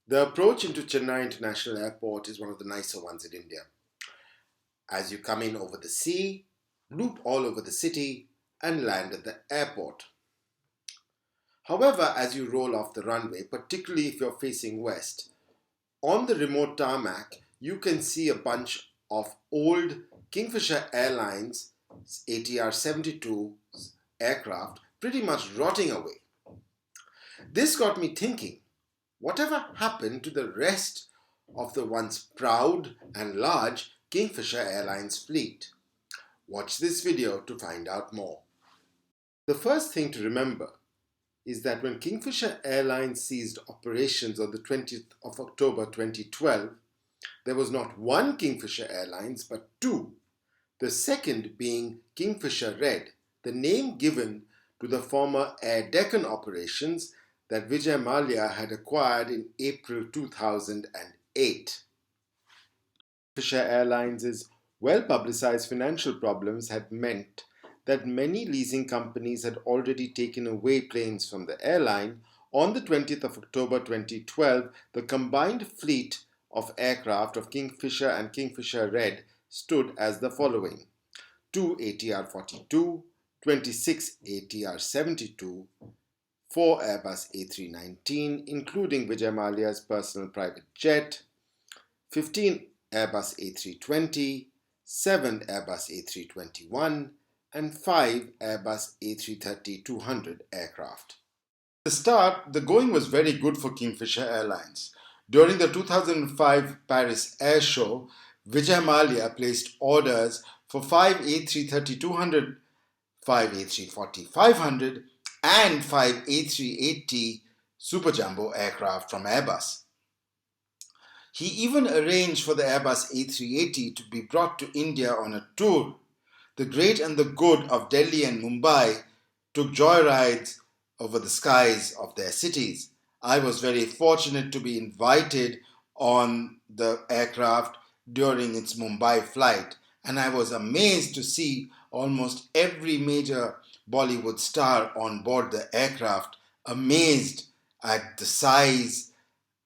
The approach into Chennai International Airport is one of the nicer ones in India. As you come in over the sea, loop all over the city and land at the airport. However, as you roll off the runway, particularly if you're facing west, on the remote tarmac, you can see a bunch of old Kingfisher Airlines ATR-72 aircraft pretty much rotting away. This got me thinking, whatever happened to the rest of the once proud and large Kingfisher Airlines fleet? Watch this video to find out more. The first thing to remember is that when Kingfisher Airlines ceased operations on the 20th of October 2012, there was not one Kingfisher Airlines but two, the second being Kingfisher Red, the name given to the former Air Deccan operations that Vijay Mallya had acquired in April 2008. Kingfisher Airlines' well-publicized financial problems had meant that many leasing companies had already taken away planes from the airline. On the 20th of October 2012, the combined fleet of aircraft of Kingfisher and Kingfisher Red stood as the following: 2 ATR-42, 26 ATR-72, 4 Airbus A319, including Vijay Mallya's personal private jet, 15 Airbus A320, 7 Airbus A321, and 5 Airbus A330-200 aircraft. At the start, the going was very good for Kingfisher Airlines. During the 2005 Paris Air Show, Vijay Mallya placed orders for 5 A330-200, 5 A340-500, and 5 A380 Super Jumbo aircraft from Airbus. He even arranged for the Airbus A380 to be brought to India on a tour. The great and the good of Delhi and Mumbai took joyrides over the skies of their cities. I was very fortunate to be invited on the aircraft during its Mumbai flight, and I was amazed to see almost every major Bollywood star on board the aircraft, amazed at the size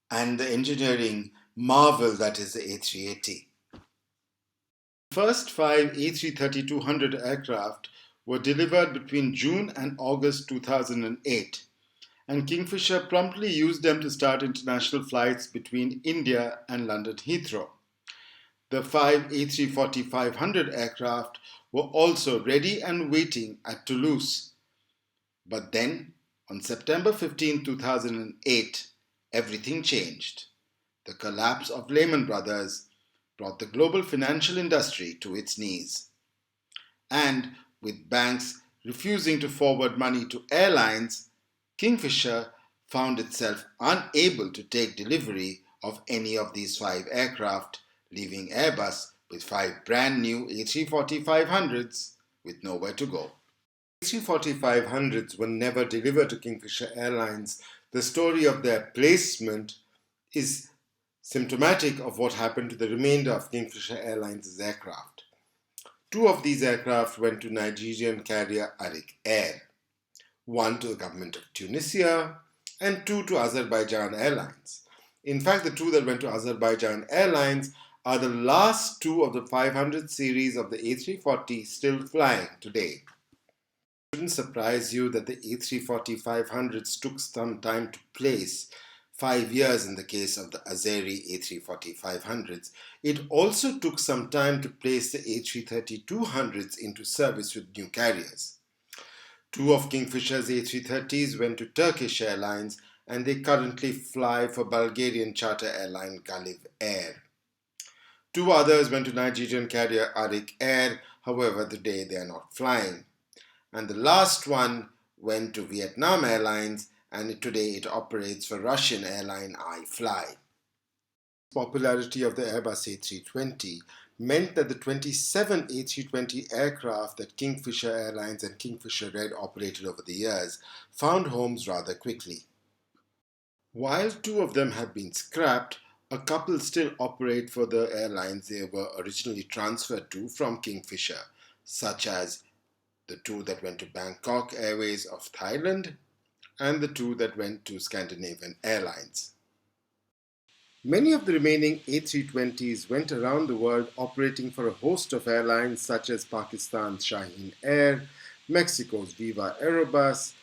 and the engineering marvel that is the A380. The first 5 A330-200 aircraft were delivered between June and August 2008, and Kingfisher promptly used them to start international flights between India and London Heathrow. The 5 A340-500 aircraft were also ready and waiting at Toulouse. But then, on September 15, 2008, everything changed. The collapse of Lehman Brothers brought the global financial industry to its knees. And with banks refusing to forward money to airlines, Kingfisher found itself unable to take delivery of any of these 5 aircraft, leaving Airbus with 5 brand new A340-500s with nowhere to go. A340-500s were never delivered to Kingfisher Airlines. The story of their placement is symptomatic of what happened to the remainder of Kingfisher Airlines' aircraft. 2 of these aircraft went to Nigerian carrier Aero, 1 to the government of Tunisia, and 2 to Azerbaijan Airlines. In fact, the 2 that went to Azerbaijan Airlines are the last 2 of the 500 series of the A340 still flying today. It shouldn't surprise you that the A340-500s took some time to place, 5 years in the case of the Azeri A340-500s. It also took some time to place the A330-200s into service with new carriers. 2 of Kingfisher's A330s went to Turkish Airlines, and they currently fly for Bulgarian charter airline Gulf Air. 2 others went to Nigerian carrier Aero, however today they are not flying. And the last one went to Vietnam Airlines, and today it operates for Russian airline iFly. The popularity of the Airbus A320 meant that the 27 A320 aircraft that Kingfisher Airlines and Kingfisher Red operated over the years found homes rather quickly. While 2 of them have been scrapped, a couple still operate for the airlines they were originally transferred to from Kingfisher, such as the 2 that went to Bangkok Airways of Thailand and the 2 that went to Scandinavian Airlines. Many of the remaining A320s went around the world operating for a host of airlines such as Pakistan's Shaheen Air, Mexico's Viva Aerobus,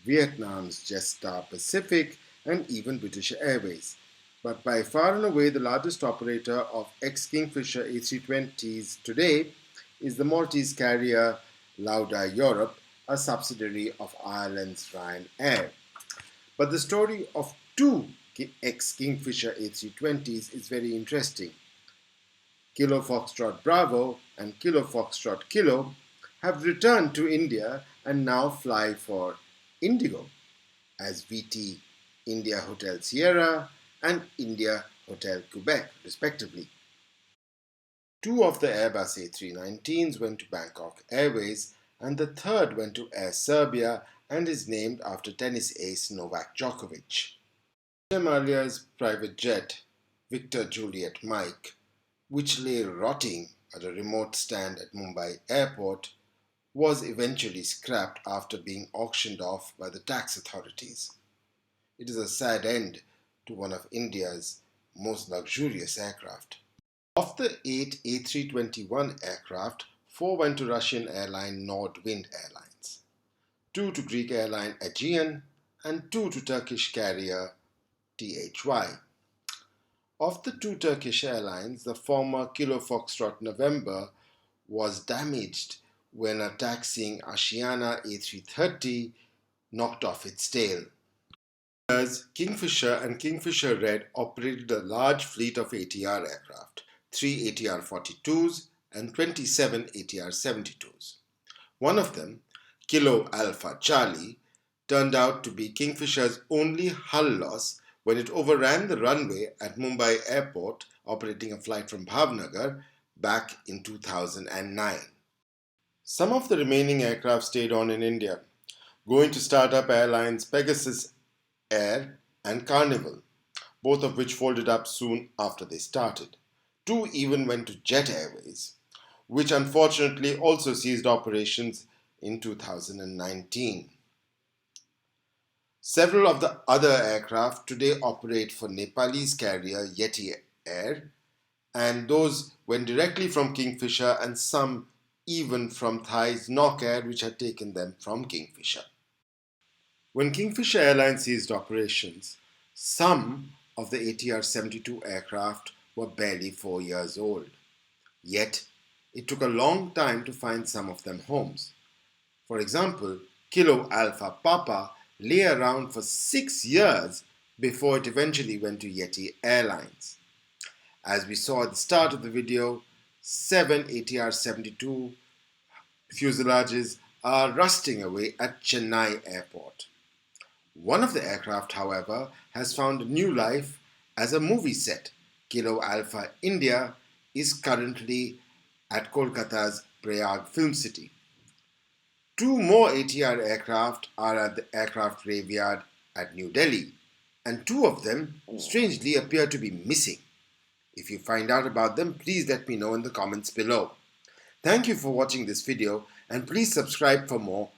Vietnam's Jetstar Pacific, and even British Airways. But by far and away the largest operator of ex-Kingfisher A320s today is the Maltese carrier Lauda Europe, a subsidiary of Ireland's Ryanair. But the story of two ex-Kingfisher A320s is very interesting. Kilo Foxtrot Bravo and Kilo Foxtrot Kilo have returned to India and now fly for Indigo as VT India Hotel Sierra and India Hotel Quebec, respectively. Two of the Airbus A319s went to Bangkok Airways, and the third went to Air Serbia and is named after tennis ace Novak Djokovic. Vijay Mallya's private jet, Victor Juliet Mike, which lay rotting at a remote stand at Mumbai airport, was eventually scrapped after being auctioned off by the tax authorities. It is a sad end to one of India's most luxurious aircraft. Of the 8 A321 aircraft, 4 went to Russian airline Nordwind Airlines, 2 to Greek airline Aegean, and 2 to Turkish carrier THY. Of the 2 Turkish airlines, the former Kilo Foxtrot November was damaged when a taxiing Asiana A330 knocked off its tail. Kingfisher and Kingfisher Red operated a large fleet of ATR aircraft, 3 ATR-42s and 27 ATR-72s. One of them, Kilo Alpha Charlie, turned out to be Kingfisher's only hull loss when it overran the runway at Mumbai Airport operating a flight from Bhavnagar back in 2009. Some of the remaining aircraft stayed on in India, going to startup airlines Pegasus Air and Carnival, both of which folded up soon after they started. 2 even went to Jet Airways, which unfortunately also ceased operations in 2019. Several of the other aircraft today operate for Nepalese carrier Yeti Air, and those went directly from Kingfisher and some even from Thai's Nok Air, which had taken them from Kingfisher. When Kingfisher Airlines ceased operations, some of the ATR-72 aircraft were barely 4 years old. Yet, it took a long time to find some of them homes. For example, Kilo Alpha Papa lay around for 6 years before it eventually went to Yeti Airlines. As we saw at the start of the video, 7 ATR-72 fuselages are rusting away at Chennai Airport. One of the aircraft, however, has found new life as a movie set. Kilo Alpha India is currently at Kolkata's Prayag Film City. 2 more ATR aircraft are at the aircraft graveyard at New Delhi, and 2 of them strangely appear to be missing. If you find out about them, please let me know in the comments below. Thank you for watching this video, and please subscribe for more